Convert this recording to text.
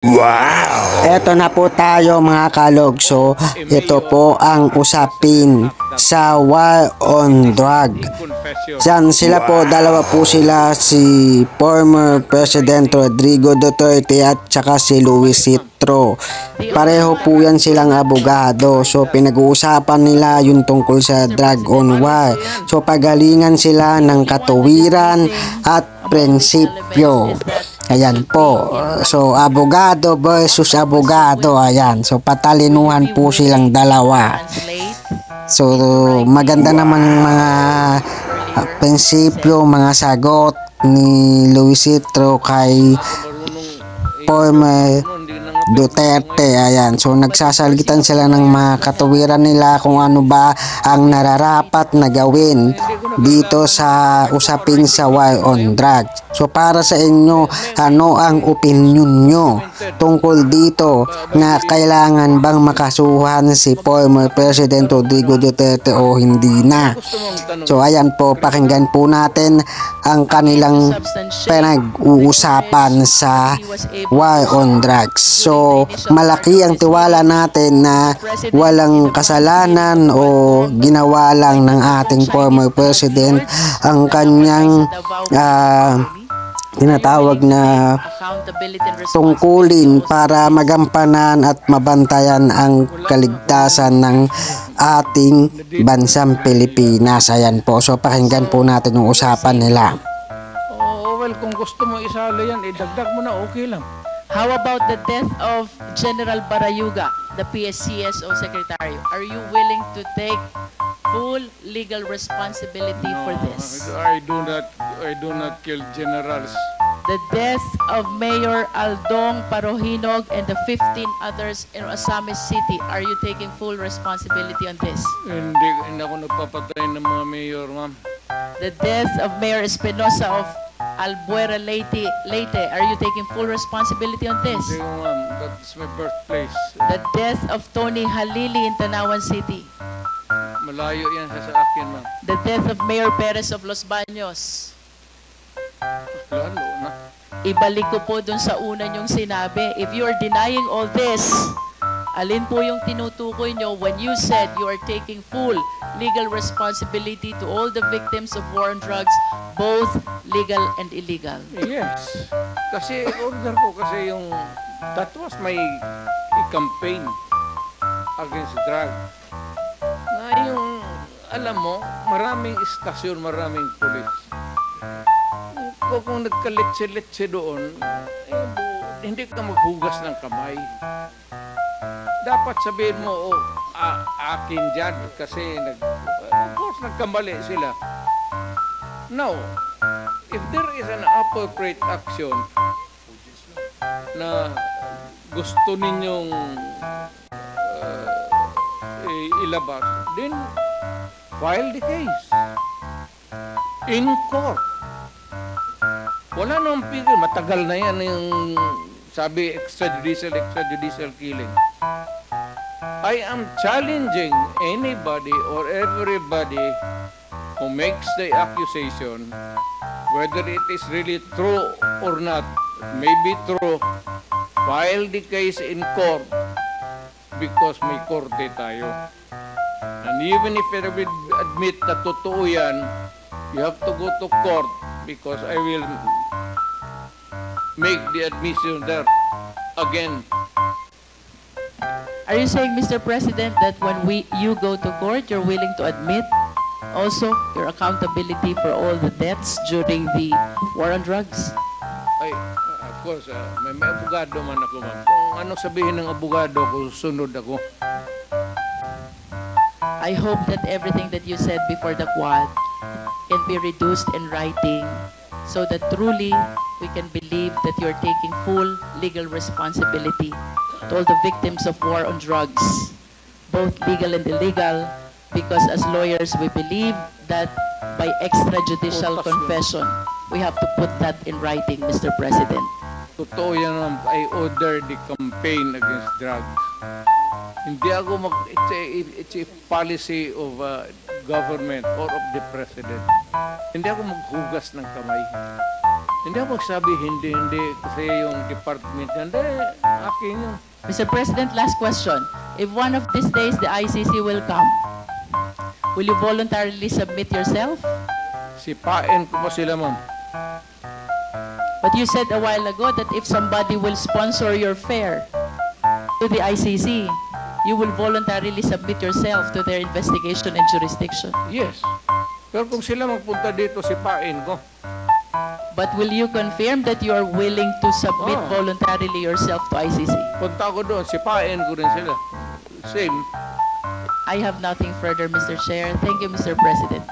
Wow! Eto na po tayo mga kalogso. Ito po ang usapin sa war on drug. Diyan sila po, dalawa po sila, si former President Rodrigo Duterte at saka si Luis Citro. Pareho po yan silang abogado. So pinag-uusapan nila yung tungkol sa drug on war. So pagalingan sila ng katuwiran at prinsipyo. Ayan po. So, abogado versus abogado. Ayan. So, patalinuhan po silang dalawa. So, maganda naman mga prinsipyo, mga sagot ni Luisitro kay former Duterte. Ayan. So, nagsasalitan sila ng mga katuwiran nila kung ano ba ang nararapat na gawin dito sa usapin sa war on drugs. So para sa inyo, ano ang opinion nyo tungkol dito na kailangan bang makasuhan si former President Rodrigo Duterte o hindi na? So ayan po, pakinggan po natin ang kanilang pinag-uusapan sa war on drugs. So malaki ang tiwala natin na walang kasalanan o ginawa lang ng ating former president ang kanyang tinatawag na tungkulin para magampanan at mabantayan ang kaligtasan ng ating bansang Pilipinas. Ayan po. So pakinggan po natin yung usapan nila. Well, kung gusto mo isali yan, idagdag mo na, okay lang. How about the death of General Barayuga, the PSCSO Secretary? Are you willing to take full legal responsibility for this? I do not kill generals. The death of Mayor Aldong Parohinog and the 15 others in Osamis City, are you taking full responsibility on this? Hindi ako nagpapatay ng mga mayor, ma'am. The death of Mayor Espinosa of Albuera Leyte, are you taking full responsibility on this? Hindi, ma'am. That's my birthplace. The death of Tony Halili in Tanawan City. Malayo yan sa akin, ma'am. The death of Mayor Perez of Los Baños. Lalo na. Ibalik ko po dun sa una niyong sinabi. If you are denying all this, alin po yung tinutukoy nyo when you said you are taking full legal responsibility to all the victims of war on drugs, both legal and illegal? Yes. Kasi order ko kasi yung that was my campaign against drug. Na yung alam mo, maraming istasyon, maraming pulis. Kung nagkaletse-letse doon, hindi ka maghugas ng kamay. Dapat sabihin mo, akin dyan kasi of course nagkamali sila. Now, if there is an appropriate action na gusto ninyong ilabas, then file the case in court. Wala nang pigil, matagal na yan yung sabi extrajudicial killing. I am challenging anybody or everybody who makes the accusation, whether it is really true or not. It may be true. File the case in court because may korte tayo. And even if I will admit na totoo yan, you have to go to court because I will make the admission there again. Are you saying, Mr. President, that when you go to court, you're willing to admit also your accountability for all the deaths during the war on drugs? Ay, of course, may abogado man ako, ma'am. Kung ano sabihin ng abogado ko, sunod ako. I hope that everything that you said before the Quad can be reduced in writing so that truly we can believe that you're taking full legal responsibility to all the victims of war on drugs, both legal and illegal, because as lawyers we believe that by extrajudicial confession, we have to put that in writing, Mr. President. Totoo yan, ma'am. I ordered the campaign against drugs. Hindi ako it's a policy of government or of the president. Hindi ako maghugas ng kamay. Hindi ako magsabi hindi kasi yung department, hindi. Akin yun. Mr. President, last question. If one of these days the ICC will come, will you voluntarily submit yourself? Sipain ko pa sila, ma'am. But you said a while ago that if somebody will sponsor your fare to the ICC, you will voluntarily submit yourself to their investigation and jurisdiction. Yes. Pero kung sila magpunta dito, sipain ko. But will you confirm that you are willing to submit Oh. voluntarily yourself to ICC? Punta ko doon, sipain ko rin sila. Same. I have nothing further, Mr. Chair. Thank you, Mr. President.